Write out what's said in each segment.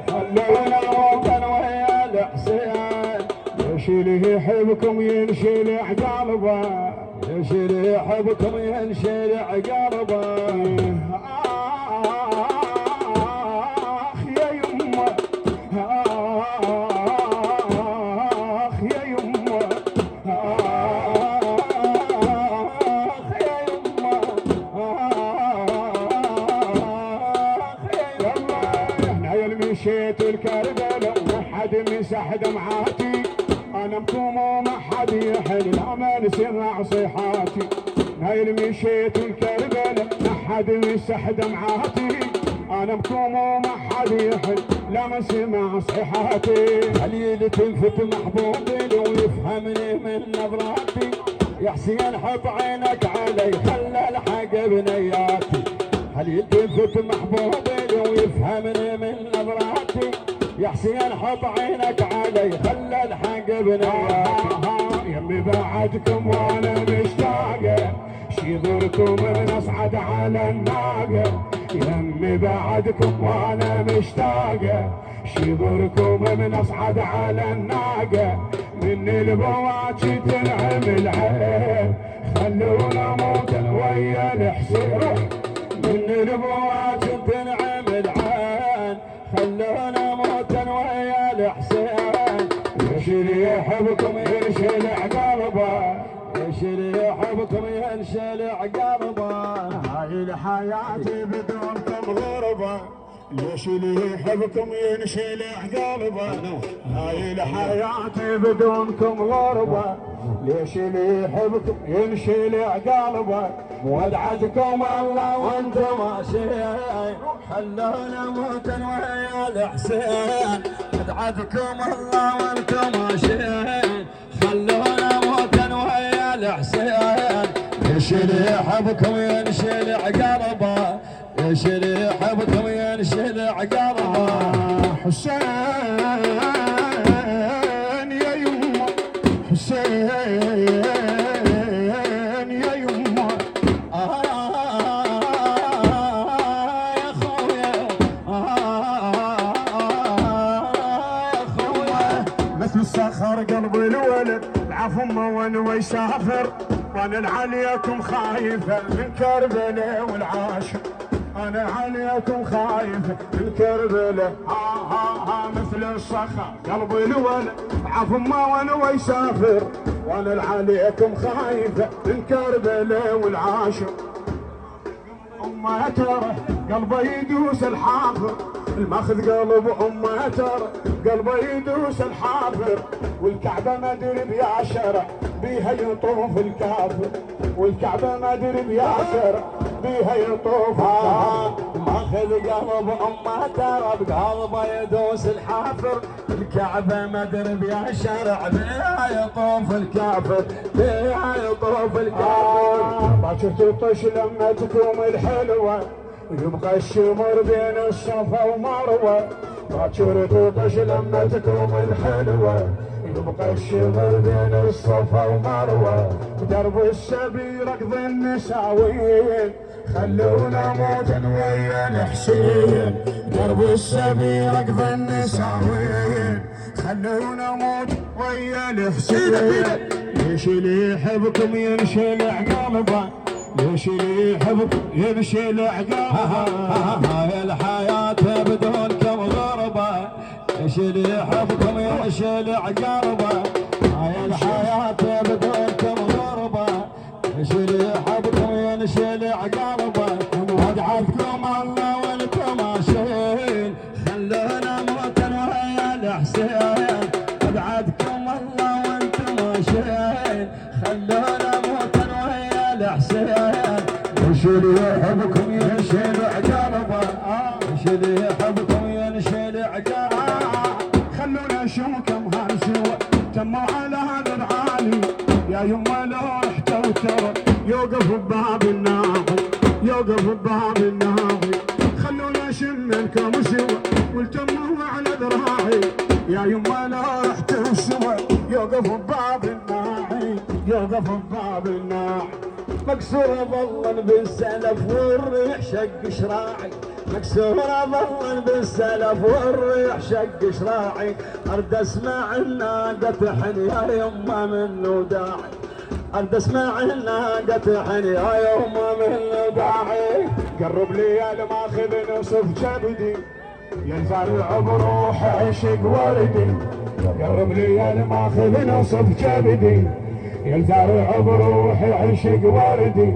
خلونا وطن ويا الحسين، ليش اللي يحبكم ينشلع قلبه، ليش اللي يحبكم ينشلع قلبه. آخ يا يمه، آخ يا يمه، آخ يا يمه، آخ يا يمه. نايل مشيت الكربلة وما حد مسح دمعاتي، انا مكوم وما حد يحل لما نسمع صيحاتي. نايل مشيت الكربلة ما حد مسح دمعاتي، انا مكوم وما حد يحل لما سمع صيحاتي. خليل تلفت محبوبي لو يفهمني من نظراتي، يا حسين حط عينك علي خلى الحق بنياتي. خليل تلفت محبوبي لو يفهمني من نظراتي، يا حسين حط عينك علي خلى الحق بنياتي. يمي بعدكم وانا مشتاقه، شيضركم من اصعد على الناقه. يمي بعدكم وانا مشتاقه، شيضركم من اصعد على الناقه. من البواكي تنعم العين، خلونا موت ويا الحسين. من البواكي تنعم العين، خلونا موتا ويا الحسين. ليش اللي يحبكم ينشلع قلبه، ليش اللي يحبكم ينشلع قلبه. هاي الحياة بدونكم غربة، ليش اللي يحبكم ينشلع قلبه. هاي الحياة بدونكم غربة، ليش اللي يحبكم ينشلع قلبه. ودعتكم الله وانتم ماشيين، خلونا موتا ويا الحسين. ودعتكم الله وانتم ماشيين، خلونا موتا ويا الحسين. ليش اللي يحبكم ينشلع قلبه، ليش اللي يحبكم ينشلع قلبه. حسين يا يمه، حسين يا يمه، يا خويا، يا خويا. مثل الصخر قلب الولد العفو وانا ويسافر، وانا عليكم خايفه من كربلاء والعاشر. انا عليكم خايفه من كربلاء. مثل الصخر قلب الولد عفو ما وانا ويسافر، وانا عليكم خايفه من كربلاء والعاشر. امه ترى قلبه يدوس الحافر، الماخذ قلب امه ترى قلبه يدوس الحافر. والكعبه ما ادري بيا شرع بيها يطوف الكافر، والكعبه ما ادري بيا شرع بيها يطوف الكافر. ماخذ قلب امه ترى بقلبه يدوس الحافر، الكعبه ما ادري بيا شرع بيها يطوف الكافر، بيها يطوف الكافر. باكر تطش لما تكون الحلوه، يبقى الشمر بين الصفا ومروه. باكر تطش لما تكون الحلوه، يبقى الشمر بين الصفا ومروه. بدرب السبي ركض النساوين، خلونا موتا ويا الحسين. درب السبي ركض النساوين، خلونا موت ويا الحسين. ليش اللي يحبكم ينشلع قلبه، ليش اللي يحبكم ينشلع قلبه. هاي الحياة بدونكم غربة، ليش اللي يحبكم ينشلع قلبه. هاي الحياة بدونكم غربة، ليش اللي يحبكم ينشلع قلبه. ودعتكم الله وانتم ماشيين، خلونا موتا ويا الحسين. ودعتكم الله وانتم ماشيين، خلونا موتا ويا الحسين. ليش اللي يحبكم ينشلع قلبه، ليش اللي يحبكم ينشلع قلبه. خلونا نشوفكم هالسوا تموا على هذا العالي، يا يما لو رحتوا ترى يوقف بباب الناظر، يوقف بباب الناظر. خلونا شملكم سوا والتموا على ذراعي، يا يما لو رحتوا سوا يوقف بباب الناعي، يوقف بباب الناعي. مكسور ظلا بالسلف والريح شق شراعي، مكسور ظل بالسلف والريح شق شراعي، ارد اسمع الناقة تحن يا يما منه داعي، ارد اسمع الناقة تحن يا يما منه داعي. قرب لي يا الماخذ نصف جبدي، ينفرع بروح عشق وردي. قرب لي يا الماخذ نصف جبدي، ينفرع بروح عشق وردي.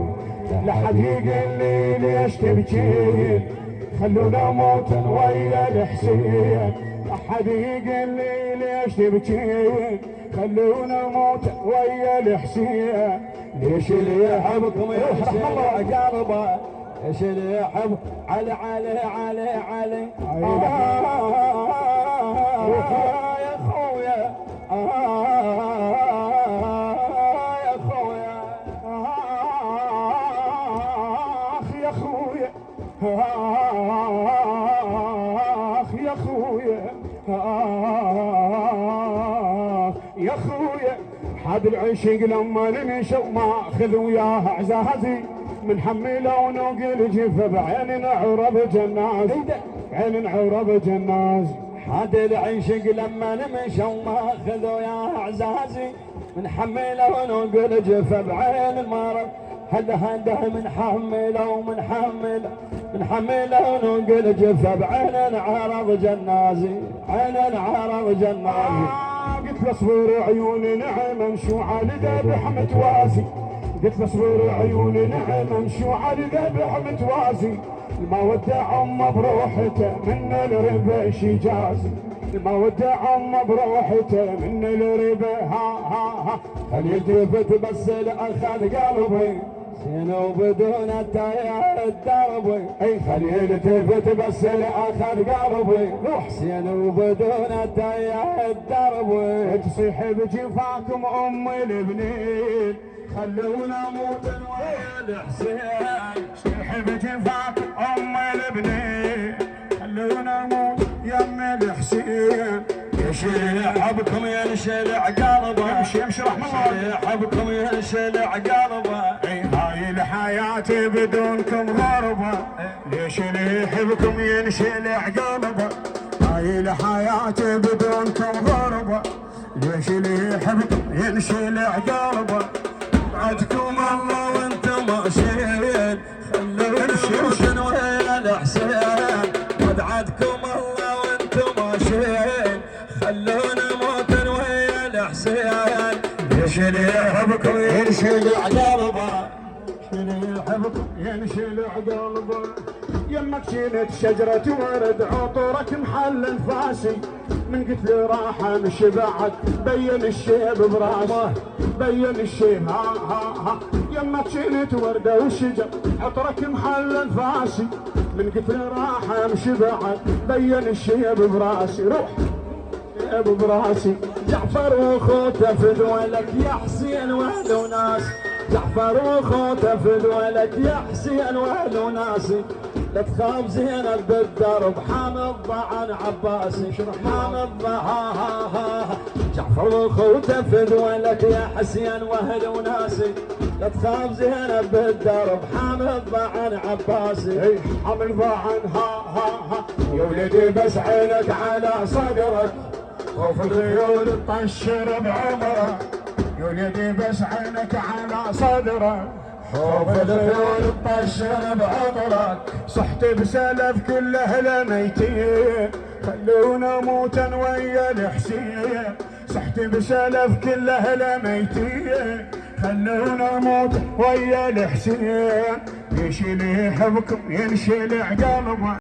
لحد يقول لي ليش تبكين، خلونا موتا ويا الحسين. لحد يقول لي ليش تبكين، خلونا موتا ويا الحسين. ليش اللي يحبكم يحسن قلبه، ليش اللي يحب علي علي علي علي. يا خويا يا خويا يا خويا يا خويا يا خويا. حد العشق لما نمشي وما اخذ وياه اعزازي، من حمله ونوقل جيفه بعين عرب جناز، عين عرب جناز. حد العشق لما نمشي وما اخذ وياه اعزازي، من حمله ونوقل جيفه بعين المرض. هده من حمله ومن حمله، من حمله ونوقل جيفه بعين عرب جنازي، عين عرب جنازي. قلت له اصبر عيوني نعم مشوعه لذبح متوازي، قلت له اصبر عيوني نعم مشوعه لذبح متوازي. ما ودع امه بروحته من الربا شجازي، ما ودع امه بروحته من الربا. ها خل يلتفت بس الاخذ قلبي، سينو بدون التايا الدربي. اي خل يلتفت بس الاخذ قلبي، سينو بدون التايا الدربي. تصيح بجفاكم ام البنين، خلونا موتا ويا الحسين. تصيح بجفاكم ام البنين، خلونا موت يا ام الحسين. يحبكم ينشلع قلبه، يمشي رحمة الله. يحبكم ينشلع قلبه. اي هاي الحياة بدونكم غربة، ليش اللي يحبكم ينشلع قلبه. هاي الحياة بدونكم غربة، ليش اللي يحبكم ينشلع قلبه. بعدكم الله وانتم ماشيين، خلونا ويا الحسين. وبعدكم الله وانتم ماشيين، خلونا موتا ويا الحسين. ليش اللي يحبكم ينشلع قلبه، اللي يحبكم ينشلع قلبه. يمك شيلت شجرة ورد عطرك محل انفاسي، من قلت لي راح امشي بعد بين الشيب براسه، بين الشيب. ها يمك شيلت وردة وشجر عطرك محل انفاسي، من قلت لي راح امشي بعد بين الشيب براسي. روح براسي. جعفر وخوته فدولك يا حسين واهل وناس، جعفر وخوته فدولك يا حسين واهل وناسي. لا تخاف زينب بالدرب حامد ضعن عباسي، حامد ها جعفر وخوته فدولك يا حسين واهل وناسي. لا تخاف زينب بالدرب حامد ضعن عباسي. حامل ضعن ها يا ولدي بس عينك على صدرك، خوف الخيول تطشر بعمرك. يا ولدي بس عينك على صدرك، خوف الخيول تطشر بعمرك. صحت بسلف كل اهله ميتين، خلونا موتا ويا الحسين. صحت بسلف كل اهله ميتين، خلونا موتا ويا الحسين. ليش اللي يحبكم ينشلع قلبه.